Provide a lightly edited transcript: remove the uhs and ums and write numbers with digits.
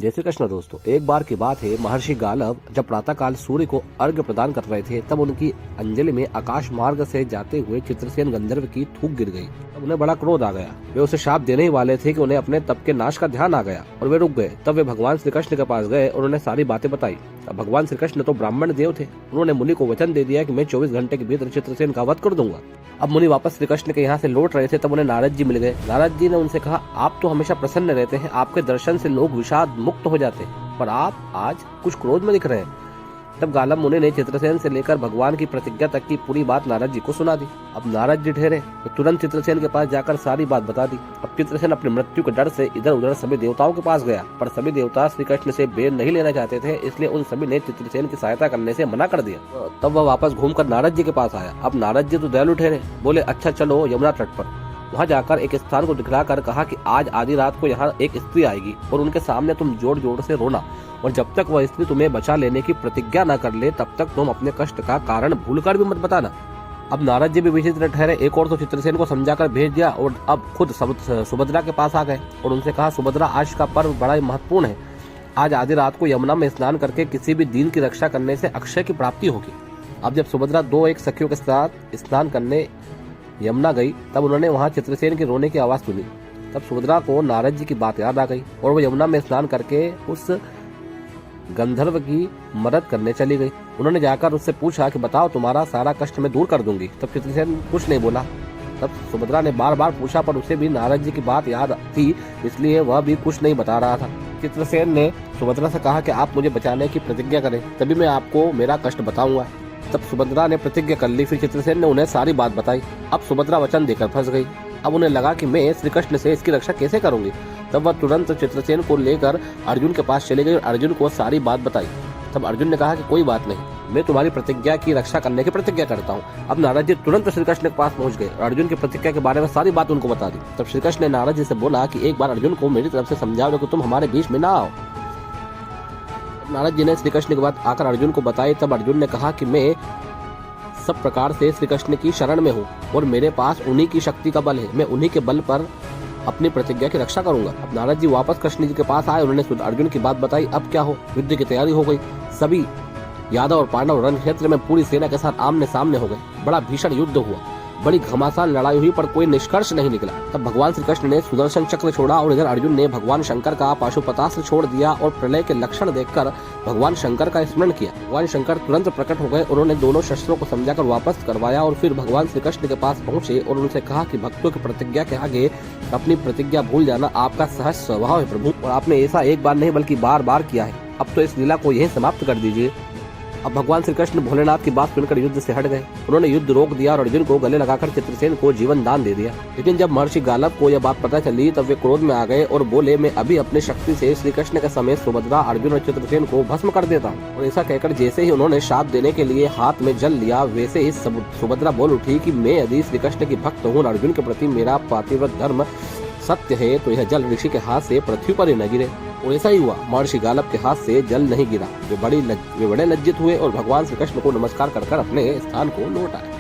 जय श्री कृष्ण दोस्तों, एक बार की बात है। महर्षि गालव जब प्रातःकाल सूर्य को अर्घ्य प्रदान कर रहे थे, तब उनकी अंजलि में आकाश मार्ग से जाते हुए चित्रसेन गंधर्व की थूक गिर गई। तब उन्हें बड़ा क्रोध आ गया। वे उसे शाप देने ही वाले थे कि उन्हें अपने तप के नाश का ध्यान आ गया और वे रुक गए। तब वे भगवान श्री कृष्ण के पास गए और उन्हें सारी बातें बताई। अब भगवान श्री कृष्ण तो ब्राह्मण देव थे। उन्होंने मुनि को वचन दे दिया कि मैं 24 घंटे के भीतर चित्रसेन का वध कर दूंगा। अब मुनि वापस श्री कृष्ण के यहाँ से लौट रहे थे, तब उन्हें नारद जी मिल गए। नारद जी ने उनसे कहा, आप तो हमेशा प्रसन्न रहते हैं, आपके दर्शन से लोग विषाद मुक्त हो जाते हैं, पर आप आज कुछ क्रोध में दिख रहे हैं। तब गालव मुनि ने चित्रसेन से लेकर भगवान की प्रतिज्ञा तक की पूरी बात नारद जी को सुना दी। अब नारद जी ठहरे तो तुरंत चित्रसेन के पास जाकर सारी बात बता दी। अब चित्रसेन अपनी मृत्यु के डर से इधर उधर सभी देवताओं के पास गया, पर सभी देवता श्री कृष्ण से बेर नहीं लेना चाहते थे, इसलिए उन सभी ने चित्रसेन की सहायता करने से मना कर दिया। तब वह वापस घूमकर नारद जी के पास आया। अब नारद जी तो दयालु ठहरे, बोले अच्छा चलो यमुना तट पर। वहाँ जाकर एक स्थान को दिखलाकर कहा कि आज आधी रात को यहाँ एक स्त्री आएगी और उनके सामने तुम जोर जोर से रोना, और जब तक वह स्त्री तुम्हें बचा लेने की प्रतिज्ञा न कर ले तब तक तुम अपने कष्ट का कारण भूलकर भी मत बताना। अब नारद जी भी विचित्र ठहरे। एक और तो चित्रसेन को समझाकर भेज दिया और अब खुद सुभद्रा के पास आ गए और उनसे कहा, सुभद्रा आज का पर्व बड़ा ही महत्वपूर्ण है। आज आधी रात को यमुना में स्नान करके किसी भी दीन की रक्षा करने से अक्षय की प्राप्ति होगी। अब जब सुभद्रा एक सखियों के साथ स्नान करने यमुना गई, तब उन्होंने वहां चित्रसेन के रोने की आवाज सुनी। तब सुभद्रा को नारद जी की बात याद आ गई और वो यमुना में स्नान करके उस गंधर्व की मदद करने चली गई। उन्होंने जाकर उससे पूछा कि बताओ, तुम्हारा सारा कष्ट मैं दूर कर दूंगी। तब चित्रसेन कुछ नहीं बोला। तब सुभद्रा ने बार बार पूछा, पर उसे भी नारद जी की बात याद थी, इसलिए वह भी कुछ नहीं बता रहा था। चित्रसेन ने सुभद्रा से कहा कि आप मुझे बचाने की प्रतिज्ञा करें, तभी मैं आपको मेरा कष्ट बताऊंगा। तब सुभद्रा ने प्रतिज्ञा कर ली। फिर चित्रसेन ने उन्हें सारी बात बताई। अब सुभद्रा वचन देकर फंस गई। अब उन्हें लगा कि मैं श्री कृष्ण से इसकी रक्षा कैसे करूंगी। तब वह तुरंत चित्रसेन को लेकर अर्जुन के पास चले गई और अर्जुन को सारी बात बताई। तब अर्जुन ने कहा कि कोई बात नहीं, मैं तुम्हारी प्रतिज्ञा की रक्षा करने की प्रतिज्ञा करता हूँ। अब नारद जी तुरंत श्री कृष्ण के पास पहुंच गए और अर्जुन की प्रतिज्ञा के बारे में सारी बात उनको बता दी। तब श्री कृष्ण ने नारद जी से बोला कि एक बार अर्जुन को मेरी तरफ से समझाओ कि तुम हमारे बीच में ना आओ। नारद जी ने श्री कृष्ण की बात आकर अर्जुन को बताई। तब अर्जुन ने कहा कि मैं सब प्रकार से श्री कृष्ण की शरण में हूँ और मेरे पास उन्हीं की शक्ति का बल है, मैं उन्हीं के बल पर अपनी प्रतिज्ञा की रक्षा करूंगा। अब नारद जी वापस कृष्ण जी के पास आए, उन्होंने अर्जुन की बात बताई। अब क्या हो, युद्ध की तैयारी हो गई। सभी यादव और पांडव रण क्षेत्र में पूरी सेना के साथ आमने सामने हो गए। बड़ा भीषण युद्ध हुआ, बड़ी घमासान लड़ाई हुई, पर कोई निष्कर्ष नहीं निकला। तब भगवान श्री कृष्ण ने सुदर्शन चक्र छोड़ा और इधर अर्जुन ने भगवान शंकर का पाशुपतास्त्र छोड़ दिया और प्रलय के लक्षण देखकर भगवान शंकर का स्मरण किया। भगवान शंकर तुरंत प्रकट हो गए। उन्होंने दोनों शस्त्रों को समझाकर वापस करवाया और फिर भगवान श्री कृष्ण के पास पहुंचे और उनसे कहा कि भक्तों की प्रतिज्ञा के आगे अपनी प्रतिज्ञा भूल जाना आपका सहज स्वभाव है प्रभु, और आपने ऐसा एक बार नहीं बल्कि बार बार किया है। अब तो इस लीला को यहीं समाप्त कर दीजिए। अब भगवान श्री कृष्ण भोलेनाथ की बात सुनकर युद्ध से हट गए। उन्होंने युद्ध रोक दिया और अर्जुन को गले लगाकर चित्रसेन को जीवन दान दे दिया। लेकिन जब महर्षि गालव को यह बात पता चली, तब वे क्रोध में आ गए और बोले, मैं अभी अपनी शक्ति से श्री कृष्ण के समेत सुभद्रा, अर्जुन और चित्रसेन को भस्म कर देता हूँ। और ऐसा कहकर जैसे ही उन्होंने शाप देने के लिए हाथ में जल लिया, वैसे ही सुभद्रा बोल उठी कि मैं यदि श्री कृष्ण की भक्त हूँ और अर्जुन के प्रति मेरा पातिव्रत धर्म सत्य है, तो यह जल ऋषि के हाथ से पृथ्वी पर ही न गिरे। और ऐसा ही हुआ, महर्षि गालव के हाथ से जल नहीं गिरा। वे बड़े लज्जित हुए और भगवान श्री कृष्ण को नमस्कार कर अपने स्थान को लौट आए।